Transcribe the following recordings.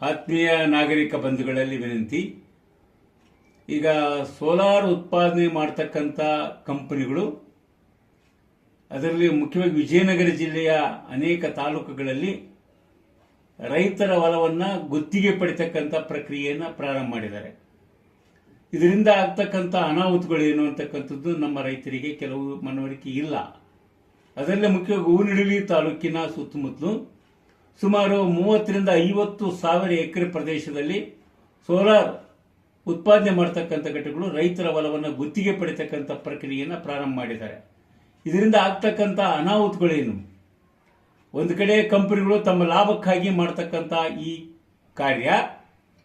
ಆತ್ಮೀಯ ನಾಗರಿಕ ಬಂಧುಗಳಲ್ಲಿ ವಿನಂತಿ. ಈಗ ಸೋಲಾರ್ ಉತ್ಪಾದನೆ ಮಾಡತಕ್ಕಂಥ ಕಂಪನಿಗಳು, ಅದರಲ್ಲಿ ಮುಖ್ಯವಾಗಿ ವಿಜಯನಗರ ಜಿಲ್ಲೆಯ ಅನೇಕ ತಾಲೂಕುಗಳಲ್ಲಿ ರೈತರ ಹೊಲವನ್ನು ಗುತ್ತಿಗೆ ಪಡಿತಕ್ಕಂಥ ಪ್ರಕ್ರಿಯೆಯನ್ನು ಪ್ರಾರಂಭ ಮಾಡಿದ್ದಾರೆ. ಇದರಿಂದ ಆಗ್ತಕ್ಕಂಥ ಅನಾಹುತಗಳು ಏನು ಅಂತಕ್ಕಂಥದ್ದು ನಮ್ಮ ರೈತರಿಗೆ ಕೆಲವು ಮನವರಿಕೆ ಇಲ್ಲ. ಅದರಲ್ಲೇ ಮುಖ್ಯವಾಗಿ ಹೂವಿನಡಲಿ ತಾಲೂಕಿನ ಸುತ್ತಮುತ್ತಲು ಸುಮಾರು 30ರಿಂದ 50 ಸಾವಿರ ಎಕರೆ ಪ್ರದೇಶದಲ್ಲಿ ಸೋಲಾರ್ ಉತ್ಪಾದನೆ ಮಾಡತಕ್ಕಂಥ ಘಟಕಗಳು ರೈತರ ಹೊಲವನ್ನು ಗುತ್ತಿಗೆ ಪಡಿತಕ್ಕಂಥ ಪ್ರಕ್ರಿಯೆಯನ್ನು ಪ್ರಾರಂಭ ಮಾಡಿದ್ದಾರೆ. ಇದರಿಂದ ಆಗ್ತಕ್ಕಂಥ ಅನಾಹುತಗಳೇನು? ಒಂದು ಕಡೆ ಕಂಪನಿಗಳು ತಮ್ಮ ಲಾಭಕ್ಕಾಗಿ ಮಾಡತಕ್ಕಂಥ ಈ ಕಾರ್ಯ,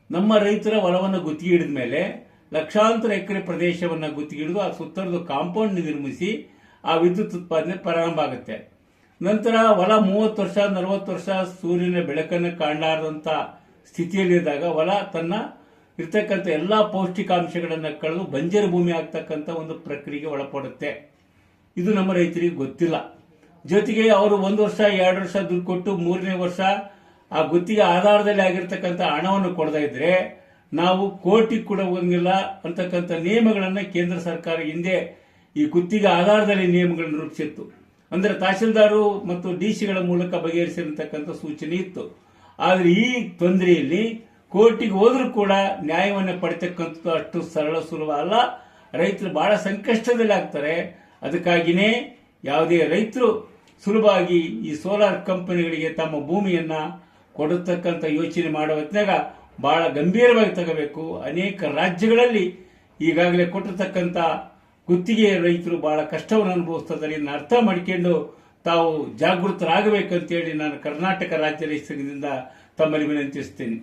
ನಮ್ಮ ರೈತರ ಹೊಲವನ್ನು ಗುತ್ತಿಗೆ ಹಿಡಿದ ಮೇಲೆ ಲಕ್ಷಾಂತರ ಎಕರೆ ಪ್ರದೇಶವನ್ನು ಗುತ್ತಿಗೆ ಹಿಡಿದು ಆ ಸುತ್ತಲೂ ಕಾಂಪೌಂಡ್ ನಿರ್ಮಿಸಿ ಆ ವಿದ್ಯುತ್ ಉತ್ಪಾದನೆ ಪ್ರಾರಂಭ ಆಗುತ್ತೆ. ನಂತರ ಹೊಲ 30 ವರ್ಷ 40 ವರ್ಷ ಸೂರ್ಯನ ಬೆಳಕನ್ನು ಕಾಣಲಾರದಂತ ಸ್ಥಿತಿಯಲ್ಲಿದ್ದಾಗ ಹೊಲ ತನ್ನ ಇರ್ತಕ್ಕಂಥ ಎಲ್ಲಾ ಪೌಷ್ಟಿಕಾಂಶಗಳನ್ನು ಕಳೆದು ಬಂಜರು ಭೂಮಿ ಆಗ್ತಕ್ಕಂಥ ಒಂದು ಪ್ರಕ್ರಿಯೆಗೆ ಒಳಪಡುತ್ತೆ. ಇದು ನಮ್ಮ ರೈತರಿಗೆ ಗೊತ್ತಿಲ್ಲ. ಜೊತೆಗೆ ಅವರು 1 ವರ್ಷ 2 ವರ್ಷ ದುಡ್ಡು ಕೊಟ್ಟು 3ನೇ ವರ್ಷ ಆ ಗುತ್ತಿಗೆ ಆಧಾರದಲ್ಲಿ ಆಗಿರ್ತಕ್ಕಂಥ ಹಣವನ್ನು ಕೊಡದೇ ಇದ್ರೆ ನಾವು ಕೋಟಿ ಕೊಡುವಂಗಿಲ್ಲ ಅಂತಕ್ಕಂಥ ನಿಯಮಗಳನ್ನು ಕೇಂದ್ರ ಸರ್ಕಾರ ಹಿಂದೆ ಈ ಗುತ್ತಿಗೆ ಆಧಾರದಲ್ಲಿ ನಿಯಮಗಳನ್ನು ರೂಪಿಸಿತ್ತು. ಅಂದ್ರೆ ತಹಶೀಲ್ದಾರು ಮತ್ತು ಡಿಸಿಗಳ ಮೂಲಕ ಬಗೆಹರಿಸಿರತಕ್ಕಂಥ ಸೂಚನೆ ಇತ್ತು. ಆದರೆ ಈ ತೊಂದರೆಯಲ್ಲಿ ಕೋರ್ಟಿಗೆ ಹೋದ್ರೂ ಕೂಡ ನ್ಯಾಯವನ್ನು ಪಡಿತಕ್ಕಂಥದ್ದು ಅಷ್ಟು ಸರಳ ಸುಲಭ ಅಲ್ಲ. ರೈತರು ಬಹಳ ಸಂಕಷ್ಟದಲ್ಲಿ ಆಗ್ತಾರೆ. ಅದಕ್ಕಾಗಿಯೇ ಯಾವುದೇ ರೈತರು ಸುಲಭವಾಗಿ ಈ ಸೋಲಾರ್ ಕಂಪನಿಗಳಿಗೆ ತಮ್ಮ ಭೂಮಿಯನ್ನ ಕೊಡತಕ್ಕಂಥ ಯೋಚನೆ ಮಾಡುವ ಹೊತ್ತಿನಾಗ ಬಹಳ ಗಂಭೀರವಾಗಿ ತಗೋಬೇಕು. ಅನೇಕ ರಾಜ್ಯಗಳಲ್ಲಿ ಈಗಾಗಲೇ ಕೊಟ್ಟಿರ್ತಕ್ಕಂಥ ಗುತ್ತಿಗೆ ರೈತರು ಬಹಳ ಕಷ್ಟವನ್ನು ಅನುಭವಿಸ್ತಾರೆ. ಇದನ್ನು ಅರ್ಥ ಮಾಡಿಕೊಂಡು ತಾವು ಜಾಗೃತರಾಗಬೇಕಂತೇಳಿ ನಾನು ಕರ್ನಾಟಕ ರಾಜ್ಯ ರೈತ ಸಂಘದಿಂದ ತಮ್ಮಲ್ಲಿ ವಿನಂತಿಸುತ್ತೇನೆ.